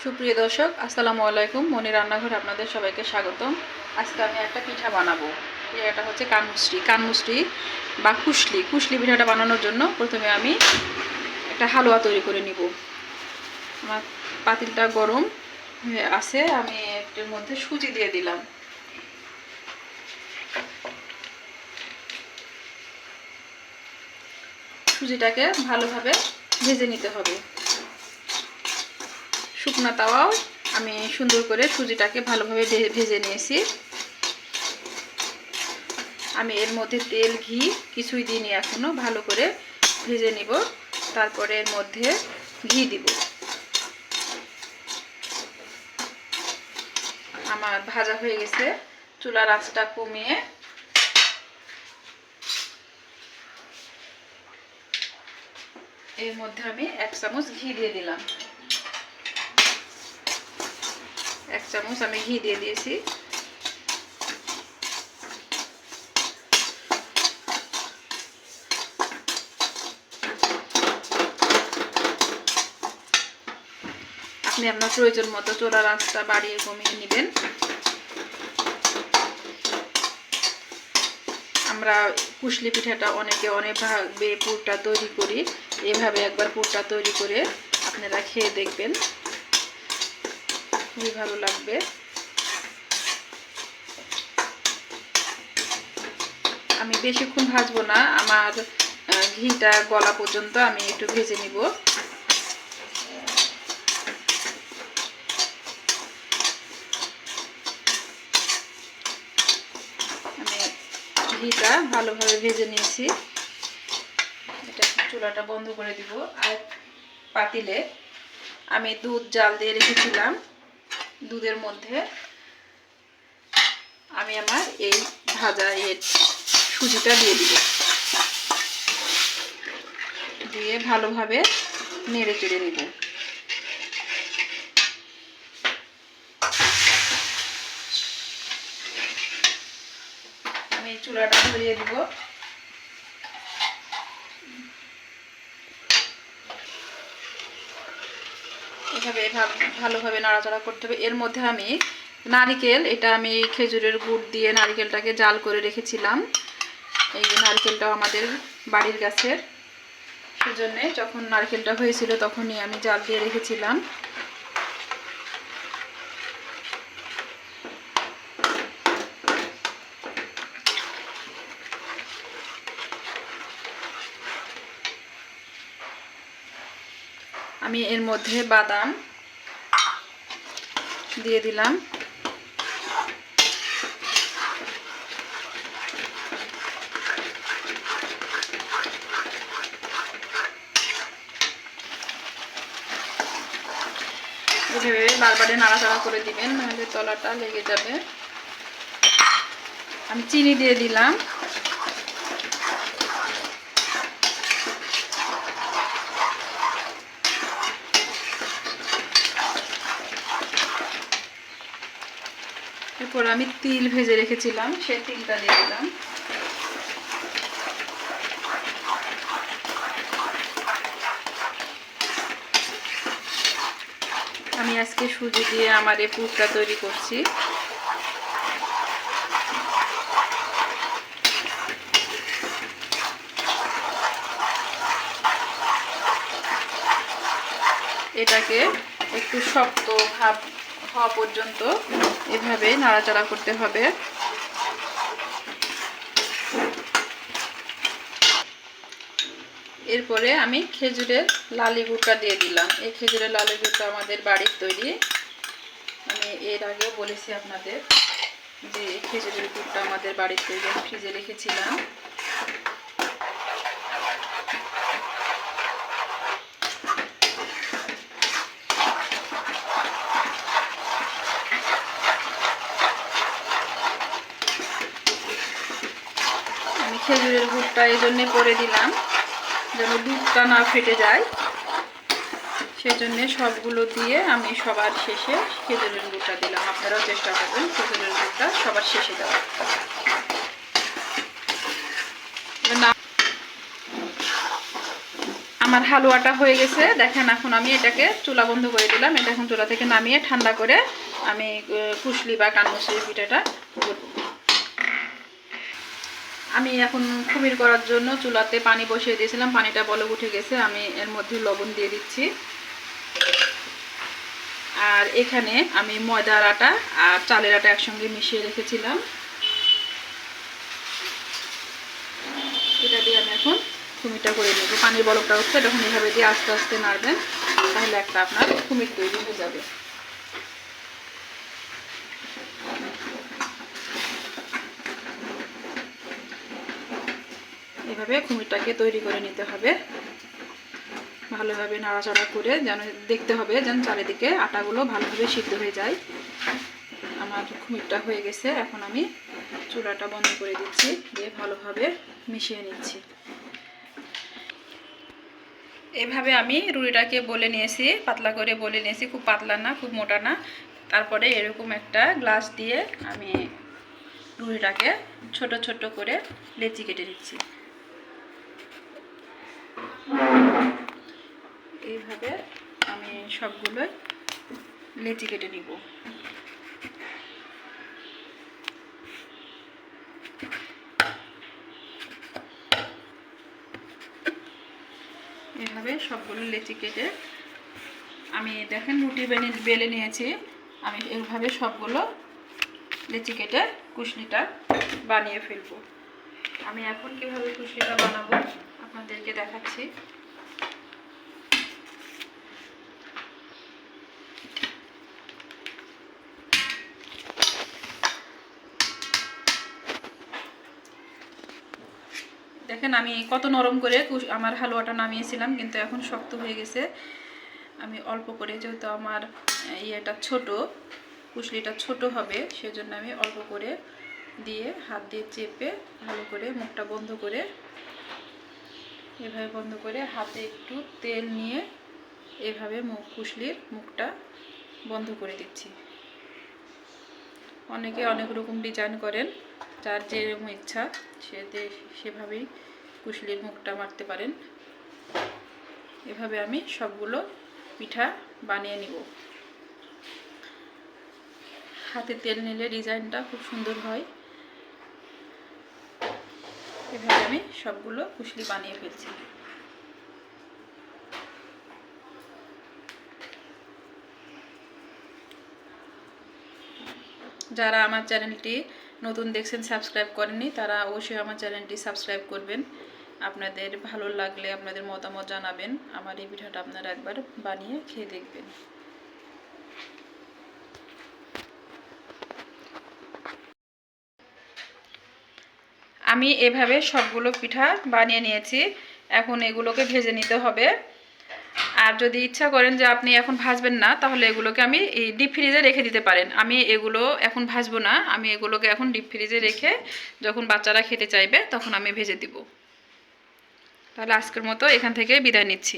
সুপ্রিয় দর্শক, আসসালামু আলাইকুম। মনি রান্নাঘরে আপনাদের সবাইকে স্বাগতম। আজকে আমি একটা পিঠা বানাবো। এটা হচ্ছে কানমুষ্টি বা কুশলি পিঠাটা বানানোর জন্য প্রথমে আমি একটা হালুয়া তৈরি করে নিব। আমার পাতিলটা গরম হয়ে আছে, আমি এর মধ্যে সুজি দিয়ে দিলাম। সুজিটাকে ভালোভাবে ভেজে নিতে হবে। শুকনো তাওয়াও আমি সুন্দর করে সুজিটাকে ভালোভাবে ভেজে নিয়েছি। আমি এর মধ্যে তেল ঘি কিছুই দিইনি, এখনো ভালো করে ভেজে নিব। তারপরে এর মধ্যে ঘি দিব। আমার ভাজা হয়ে গেছে। চুলার আঁচটা কমিয়ে এর মধ্যে আমি 1 চামচ ঘি দিয়ে দিলাম। 1 চামচ আমি ঘি দিয়ে দিয়েছি। আপনি আপনার প্রয়োজন মতো চুলার আঁচটা বাড়িয়ে কমিয়ে নেবেন। আমরা কুশলি পিঠাটা অনেকে অনেকভাবে পুরটা তৈরি করি। এভাবে একবার পুরটা তৈরি করে আপনারা খেয়ে দেখবেন, খুবই ভালো লাগবে। আমি বেশিক্ষণ ভাজবো না, আমার ঘিটা গলা পর্যন্ত আমি একটু ভেজে নিব। আমি ঘিটা ভালোভাবে ভেজে নিয়েছি। এটা চুলাটা বন্ধ করে দিব। আর পাতিলে আমি দুধ জাল দিয়ে রেখেছিলাম। দুধের মধ্যে আমি আমার এই ভাজা সুজিটা দিয়ে দিব। দিয়ে ভালোভাবে নেড়ে চেড়ে নিব। আমি চুলাটা ধরিয়ে দিব। এভাবে ভালোভাবে নাড়াচাড়া করতে হবে। এর মধ্যে আমি নারিকেল, এটা আমি খেজুরের গুড় দিয়ে নারিকেলটাকে জাল করে রেখেছিলাম। এই নারকেলটাও আমাদের বাড়ির গাছের, সেজন্য যখন নারকেলটা হয়েছিল তখনই আমি জাল দিয়ে রেখেছিলাম। আমি এর মধ্যে বাদাম দিয়ে দিলাম। এভাবে বারবারে নাড়াচাড়া করে দিবেন, নাহলে তলাটা লেগে যাবে। আমি চিনি দিয়ে দিলাম। এরপর আমি তিল ভেজে রেখেছিলাম, সেই তিলটা দিয়ে দিলাম। আমি আজকে সুজি দিয়ে আমার এই পুরটা তৈরি করছি। এটাকে একটু শক্ত ভাব হওয়া পর্যন্ত এভাবে নাড়াচাড়া করতে হবে। এরপরে আমি খেজুরের লালি গুড়টা দিয়ে দিলাম। এই খেজুরের লালি গুড়টা আমাদের বাড়ির তৈরি। আমি এর আগেও বলেছি আপনাদের যে খেজুরের গুড়টা আমাদের বাড়ির তৈরি, ফ্রিজে রেখেছিলাম। আমি খেজুরের গুড়টা এই জন্যে করে দিলাম যেন দুধটা না ফেটে যায়। সেজন্য সবগুলো দিয়ে আমি সবার শেষে খেজুরের গুড়টা দিলাম। আপনারাও চেষ্টা করবেন খেজুরের গুড়টা সবার শেষে দেওয়ার। আমার হালুয়াটা হয়ে গেছে দেখেন। এখন আমি এটাকে চুলা বন্ধ করে দিলাম। এটা এখন চুলা থেকে নামিয়ে ঠান্ডা করে আমি কুশলি বা কানমুসলির পিঠাটা করব। আমি এখন কুমির করার জন্য চুলাতে পানি বসিয়ে দিয়েছিলাম। পানিটা বলক উঠে গেছে। আমি এর মধ্যে লবণ দিয়ে দিচ্ছি। আর এখানে আমি ময়দার আটা আর চালের আটা একসঙ্গে মিশিয়ে রেখেছিলাম। এটা দিয়ে আমি এখন কুমিরটা করে নেব। পানির বলকটা উঠছে তখন এইভাবে দিয়ে আস্তে আস্তে নাড়বেন, তাহলে একটা আপনার কুমির তৈরি হয়ে যাবে। এভাবে কুমিরটাকে তৈরি করে নিতে হবে। ভালোভাবে নাড়াচাড়া করে যেন দেখতে হবে যেন চারিদিকে আটাগুলো ভালোভাবে সিদ্ধ হয়ে যায়। আমার কুমিরটা হয়ে গেছে। এখন আমি চুলাটা বন্ধ করে দিচ্ছি, দিয়ে ভালোভাবে মিশিয়ে নিচ্ছি। এভাবে আমি রুটিটাকে বলে নিয়েছি, পাতলা করে বলে নিয়েছি, খুব পাতলা না খুব মোটা না। তারপরে এরকম একটা গ্লাস দিয়ে আমি রুটিটাকে ছোট ছোট করে লেচি কেটে দিচ্ছি। এইভাবে আমি সবগুলোই লেচি কেটে নিব। এভাবে সবগুলো লেচি কেটে আমি দেখেন রুটি বেলে নিয়েছি। আমি এইভাবে সবগুলো লেচি কেটে কুশলিটা বানিয়ে ফেলবো। আমি এখন কিভাবে কুশলিটা বানাবো আপনাদেরকে দেখাচ্ছি। দেখেন আমি কত নরম করে আমার হালুয়াটা নামিয়েছিলাম, কিন্তু এখন শক্ত হয়ে গেছে। আমি অল্প করে, যেহেতু আমার ইয়েটা ছোট, কুশলিটা ছোট হবে, সেজন্য আমি অল্প করে দিয়ে হাত দিয়ে চেপে ভালো করে মুখটা বন্ধ করে, এভাবে বন্ধ করে হাতে একটু তেল নিয়ে এভাবে কুশলির মুখটা বন্ধ করে দিচ্ছি। অনেকে অনেক রকম ডিজাইন করেন, যার যেরকম ইচ্ছা সেভাবেই কুশলির মুখটা মারতে পারেন। এভাবে আমি সবগুলো পিঠা বানিয়ে নিব। হাতে তেল নিলে ডিজাইনটা খুব সুন্দর হয়। এভাবে আমি সবগুলো কুশলি বানিয়ে ফেলছি। যারা আমার চ্যানেলটি নতুন দেখছেন, সাবস্ক্রাইব করেননি, তারা অবশ্যই আমার চ্যানেলটি সাবস্ক্রাইব করবেন। আপনাদের ভালো লাগলে আপনাদের মতামত জানাবেন। আমার এই পিঠাটা আপনারা একবার বানিয়ে খেয়ে দেখবেন। আমি এভাবে সবগুলো পিঠা বানিয়ে নিয়েছি। এখন এগুলোকে ভেজে নিতে হবে। আর যদি ইচ্ছা করেন যে আপনি এখন ভাজবেন না, তাহলে এগুলোকে আমি ডিপ ফ্রিজে রেখে দিতে পারেন। আমি এগুলো এখন ভাজবো না, আমি এগুলোকে এখন ডিপ ফ্রিজে রেখে যখন বাচ্চারা খেতে চাইবে তখন আমি ভেজে দিব। তাহলে আজকের মতো এখান থেকে বিদায় নিচ্ছি।